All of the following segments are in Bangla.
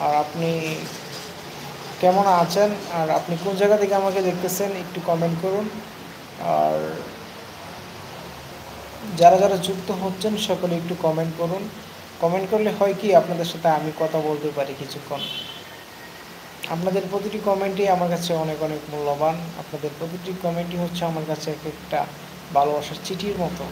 আর আপনি কেমন আছেন, আর আপনি কোন জায়গা থেকে আমাকে দেখতেছেন একটু কমেন্ট করুন। আর যারা যারা যুক্ত হচ্ছেন সকলে একটু কমেন্ট করুন। কমেন্ট করলে হয় কি, আপনাদের সাথে আমি কথা বলতে পারি কিছুক্ষণ। আপনাদের প্রতিটি কমেন্টই আমার কাছে অনেক অনেক মূল্যবান। আপনাদের প্রতিটি কমেন্টই হচ্ছে আমার কাছে এক একটা ভালোবাসার চিঠির মতো।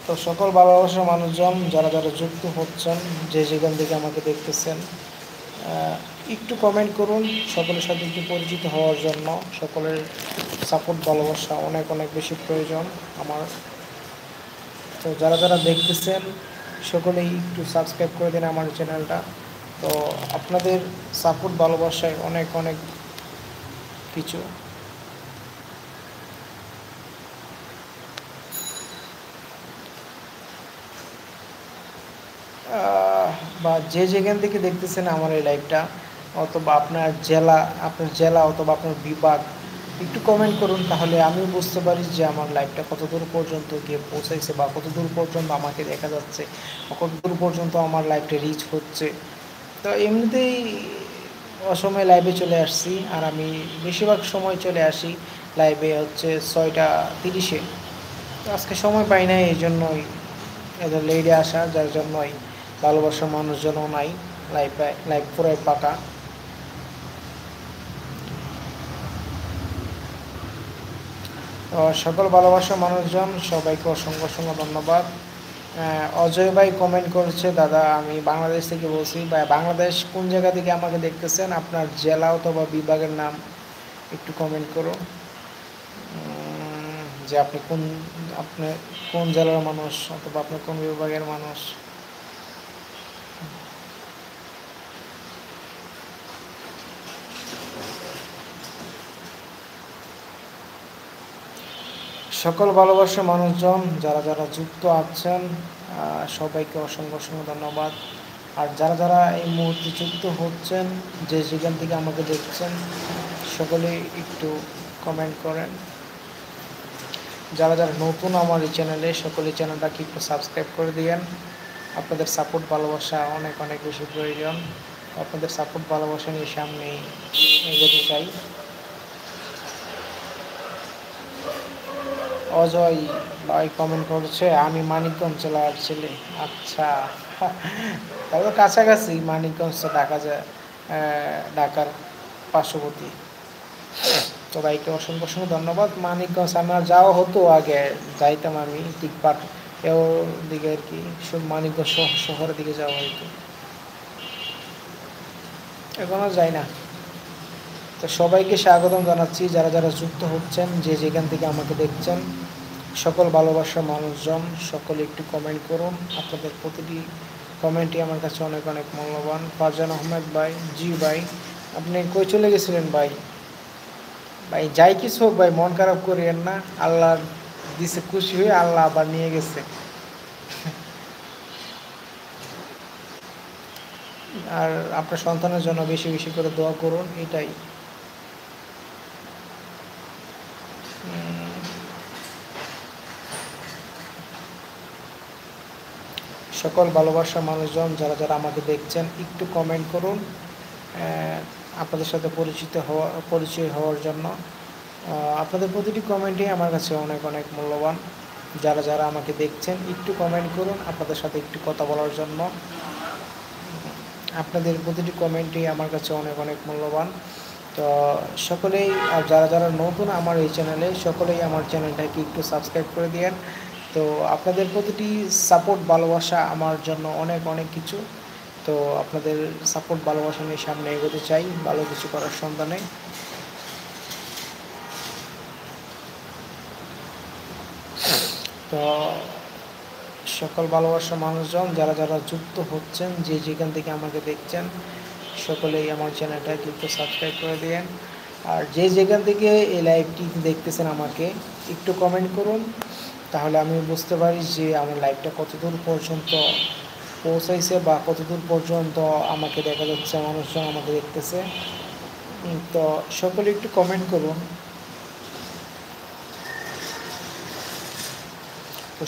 তো সকল ভালোবাসার মানুষজন যারা যারা যুক্ত হচ্ছেন, যে যেখান থেকে আমাকে দেখতেছেন, একটু কমেন্ট করুন। সকলের সাথে একটু পরিচিত হওয়ার জন্য সকলের সাপোর্ট ভালোবাসা অনেক অনেক বেশি প্রয়োজন আমার। তো যারা যারা দেখতেছেন সকলেই একটু সাবস্ক্রাইব করে দিন আমার চ্যানেলটা। তো আপনাদের সাপোর্ট ভালোবাসায় অনেক অনেক কিছু। বা যে যেখান থেকে দেখতেছেন আমার এই লাইভটা, অথবা আপনার জেলা অথবা আপনার বিভাগ, একটু কমেন্ট করুন। তাহলে আমিও বুঝতে পারি যে আমার লাইভটা কত দূর পর্যন্ত গিয়ে পৌঁছাইছে, বা কত দূর পর্যন্ত আমাকে দেখা যাচ্ছে, বা কত দূর পর্যন্ত আমার লাইভটা রিচ হচ্ছে। তো এমনিতেই অসময়ে লাইভে চলে আসছি, আর আমি বেশিরভাগ সময় চলে আসি লাইভে হচ্ছে 6টা 30-এ। তো আজকে সময় পাই নাই, এই জন্যই এত লেটে আসা, যার জন্যই ভালোবাসার মানুষজনও নাই। লাইভ পুরাই পাকা। তো সকল ভালোবাসার মানুষজন সবাইকে অসংখ্য অসংখ্য ধন্যবাদ। অজয় ভাই কমেন্ট করছে, দাদা আমি বাংলাদেশ থেকে বলছি। বা বাংলাদেশ কোন জায়গা থেকে আমাকে দেখতেছেন, আপনার জেলা অথবা বিভাগের নাম একটু কমেন্ট করুন। যে আপনি কোন জেলার মানুষ, অথবা আপনি কোন বিভাগের মানুষ। সকল ভালোবাসার মানুষজন যারা যারা যুক্ত আছেন, সবাইকে অসংখ্য অসংখ্য ধন্যবাদ। আর যারা যারা এই মুহূর্তে যুক্ত হচ্ছেন, যে যেখান থেকে আমাকে দেখছেন, সকলেই একটু কমেন্ট করেন। যারা যারা নতুন আমার এই চ্যানেলে, সকলে চ্যানেলটাকে একটু সাবস্ক্রাইব করে দিয়েন। আপনাদের সাপোর্ট ভালোবাসা অনেক অনেক বেশি প্রয়োজন। আপনাদের সাপোর্ট ভালোবাসা নিয়ে সামনে এগোতে চাই। অজয় ভাই কমেন্ট করেছে, আমি মানিকগঞ্জ জেলার ছেলে। আচ্ছা, তাহলে কাছাকাছি। মানিকগঞ্জ তো ঢাকার পার্শ্ববর্তী। তো ভাইকে অসংখ্য অসংখ্য ধন্যবাদ। মানিকগঞ্জ আমার যাওয়া হতো আগে, যাইতাম আমি টিকপাট ওর দিকে আর কি, মানিকগঞ্জ শহরের দিকে যাওয়া হতো, এখনও যাই না। তো সবাইকে স্বাগতম জানাচ্ছি, যারা যারা যুক্ত হচ্ছেন, যে যেখান থেকে আমাকে দেখছেন, সকল ভালোবাসার মানুষজন সকলে একটু কমেন্ট করুন। আপনাদের প্রতিটি কমেন্টই আমার কাছে অনেক অনেক মূল্যবান। ফারজান আহমেদ ভাই, জি ভাই, আপনি কই চলে গেছিলেন ভাই? ভাই যাই কিছু হোক ভাই, মন খারাপ করিয়েন না। আল্লাহ দিছে, খুশি হয়ে আল্লাহ আবার নিয়ে গেছে। আর আপনার সন্তানের জন্য বেশি বেশি করে দোয়া করুন, এটাই। সকল ভালোবাসার মানুষজন যারা যারা আমাকে দেখছেন, একটু কমেন্ট করুন আপনাদের সাথে পরিচয় হওয়ার জন্য। আপনাদের প্রতিটি কমেন্টই আমার কাছে অনেক অনেক মূল্যবান। যারা যারা আমাকে দেখছেন, একটু কমেন্ট করুন আপনাদের সাথে একটু কথা বলার জন্য। আপনাদের প্রতিটি কমেন্টই আমার কাছে অনেক অনেক মূল্যবান। তো সকলেই, আর যারা যারা নতুন আমার এই চ্যানেলে, সকলেই আমার চ্যানেলটাকে একটু সাবস্ক্রাইব করে দিয়েন। তো আপনাদের প্রতিটি সাপোর্ট ভালোবাসা আমার জন্য অনেক অনেক কিছু। তো আপনাদের সাপোর্ট ভালোবাসা নিয়ে সামনে এগোতে চাই ভালো কিছু করার সন্ধানে। তো সকল ভালোবাসা মানুষজন যারা যারা যুক্ত হচ্ছেন, যে যেখান থেকে আমাকে দেখছেন, সকলেই আমার চ্যানেলটাকে একটু সাবস্ক্রাইব করে দিয়েন। আর যে যেখান থেকে এই লাইভটি দেখতেছেন আমাকে একটু কমেন্ট করুন, তাহলে আমি বুঝতে পারি যে আমার লাইভটা কতদূর পর্যন্ত পৌঁছাইছে, বা কতদূর পর্যন্ত আমাকে দেখা যাচ্ছে, মানুষজন আমাকে দেখতেছে। তো সকলে একটু কমেন্ট করুন। তো